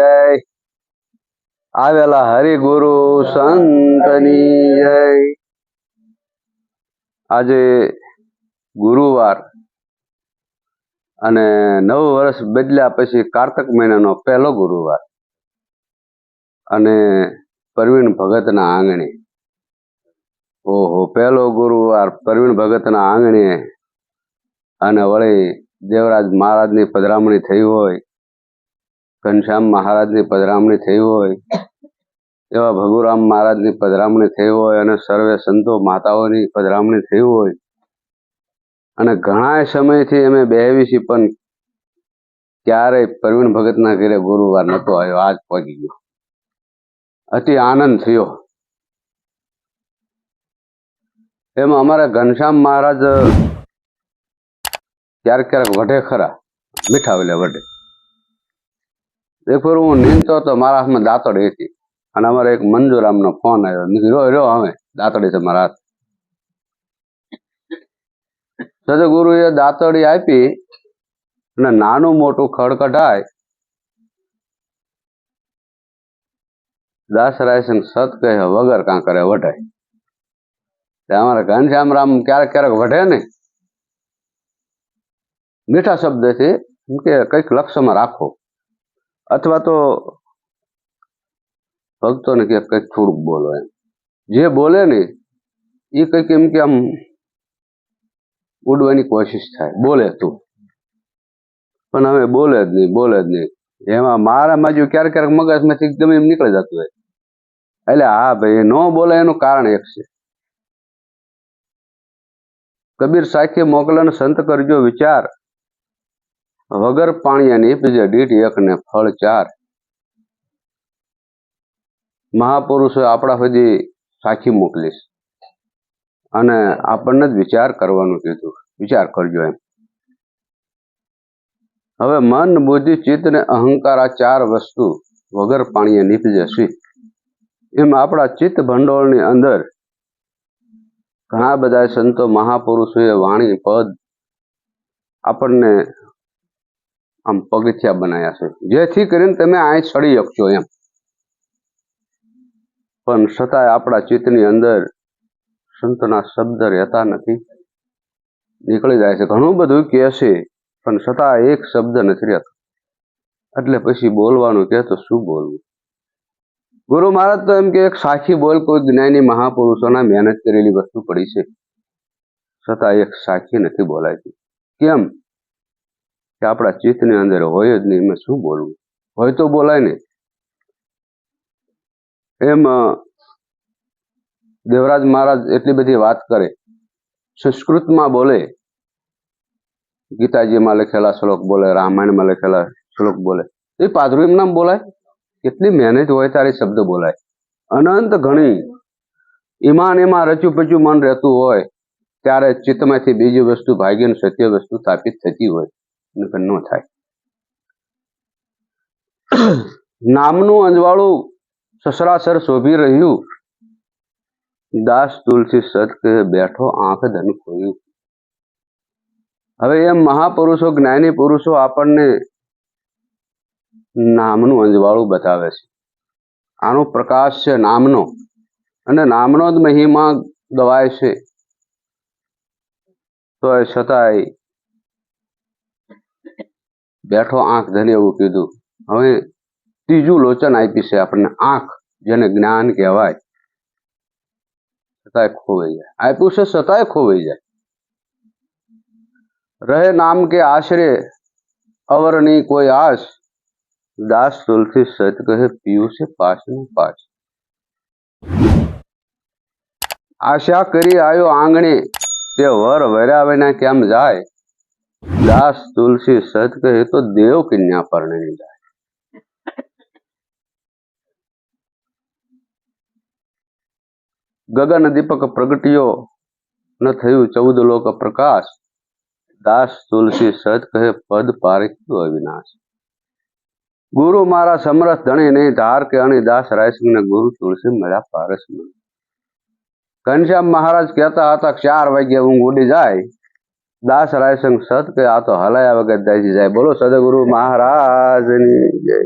જય, આવેલા હરિગુરુ સંતની જય। આજે ગુરુવાર અને 9 વર્ષ બદલ્યા પછી કાર્તક મહિનાનો પહેલો ગુરુવાર અને પ્રવીણ ભગતના આંગણે, ઓહો, પહેલો ગુરુવાર પ્રવીણ ભગતના આંગણે અને વળી દેવરાજ મહારાજની પધરામણી થઈ હોય, ઘનશ્યામ મહારાજની પધરામણી થઈ હોય, એવા ભગુરામ મહારાજની પધરામણી થઈ હોય અને સર્વે સંતો માતાઓની પધરામણી થઈ હોય અને ઘણા સમયથી અમે બેહવી છીએ પણ ક્યારેય પ્રવીણ ભગતના ઘરે ગુરુવાર નતો આવ્યો, આજ પહોંચી ગયો। અતિ આનંદ થયો। એમાં અમારા ઘનશ્યામ મહારાજ ક્યારેક ક્યારેક વઢે ખરા, મીઠા વેલે વઢે। એક વાર હું નીંદતો હતો, મારા હાથમાં દાંતડી હતી અને અમારે એક મંજુરામનો ફોન આવ્યો, રહ્યો હવે દાંતડી છે મારા હાથ। સદગુરુએ દાંતડી આપી અને નાનું મોટું ખડ કઢાય, દાસરાય સત કહે વગર કાં કરે વઢાય। અમારા ઘનશ્યામ રામ ક્યારેક ક્યારેક વઢે ને મીઠા શબ્દથી કે કંઈક લક્ષ્યમાં રાખો, અથવા તો ભક્તોને કે કંઈક થોડુંક બોલો, એમ જે બોલે ને એ કંઈક એમ કે આમ ઉડવાની કોશિશ થાય, બોલે તું પણ હવે બોલે જ નહીં। એમાં મારા માજુ ક્યારેક ક્યારેક મગજમાંથી ગમે એમ નીકળી જતું હોય, એટલે હા ભાઈ ન બોલે એનું કારણ એક છે। કબીર સાખી મોકલન સંત કરજો વિચાર, વગર પાણીયાની પીજે દીઠ એકને ફળ 4। મહાપુરુષો આપણા સુધી સાખી મોકલીશ અને આપણને જ વિચાર કરવાનું કીધું, વિચાર કરજો એમ। હવે મન બુદ્ધિ ચિત્ત ને અહંકાર આ 4 વસ્તુ વગર પાણીએ નીપજે છે। એમ આપણા ચિત્ત ભંડોળની અંદર ઘણા બધા સંતો મહાપુરુષોએ વાણી પદ આપણને આમ પગથિયા બનાવ્યા છે, જેથી કરીને તમે આ ચડી શકશો એમ। પણ છતાંય આપણા ચિત્તની અંદર સંતના શબ્દ રહેતા નથી, નીકળી જાય છે। ઘણું બધું કહે છે પણ છતાં એક શબ્દ નથી રહેતો, એટલે પછી બોલવાનું કે તો શું બોલવું। ગુરુ મહારાજ તો એમ કે એક સાખી બોલ, કોઈ જ્ઞાની મહાપુરુષોના મહેનત કરેલી વસ્તુ પડી છે, છતાં એક સાખી નથી બોલાતી। કેમ કે આપણા ચિત્તની અંદર હોય જ નહીં, એમાં શું બોલવું, હોય તો બોલાય ને। એમ દેવરાજ મહારાજ એટલી બધી વાત કરે, સંસ્કૃતમાં બોલે, ગીતાજીમાં લખેલા શ્લોક બોલે, રામાયણમાં લખેલા શ્લોક બોલે, એ પાદરું એમ નામ બોલાય? કેટલી મહેનત હોય તારી શબ્દ બોલાય, અનંત ઘણી એમાં રચ્યું પચ્યું મન રહેતું હોય ત્યારે ચિત્તમાંથી બીજી વસ્તુ ભાગીને સત્ય વસ્તુ સ્થાપિત થતી હોય, ન થાય। નામનું અંજવાળું સસરાસર શોભી રહ્યું, દાસ તુલસી સત કહે બેઠો આંખ ધન ખોયું। હવે એમ મહાપુરુષો જ્ઞાની પુરુષો આપણને નામનું અંજવાળું બતાવે છે, આનો પ્રકાશ છે નામનો, અને નામનો જ મહિમા ગવાય છે, તો એ છતાંય બેઠો આંખ ધન એવું કીધું। હવે ત્રીજું લોચન આપી છે આપણને, આંખ, જેને જ્ઞાન કહેવાય, છતાંય ખોવાઈ જાય, આપ્યું છે છતાંય ખોવાઈ જાય। રહે નામ કે આશરે અવરની કોઈ આશ, દાસ તુલસી સત કહે પીયું છે પાસ ને પાસ। આશા કરી આયો આંગણે, તે વર વર્યા વિના કેમ જાય, દાસ તુલસી સત કહે તો દેવ કન્યા પરણી જાય। ગગન દીપક પ્રગટ્યો ન થયું 14 લોક પ્રકાશ, દાસ તુલસી સત કહે પદ પારખ્યું અવિનાશ। ગુરુ મારા સમરથ ધણી નહીં ધાર કે અણી, દાસ રાયસિંહને ગુરુ તુલસી મળ્યા પારસ મણી। ઘનશ્યામ મહારાજ કહેતા હતા 4 વાગ્યે ઊંઘ ઉડી જાય, દાસ રાયસિંહ સત કે આ તો હલાયા વગર દાજી જાય। બોલો સદગુરુ મહારાજની જય।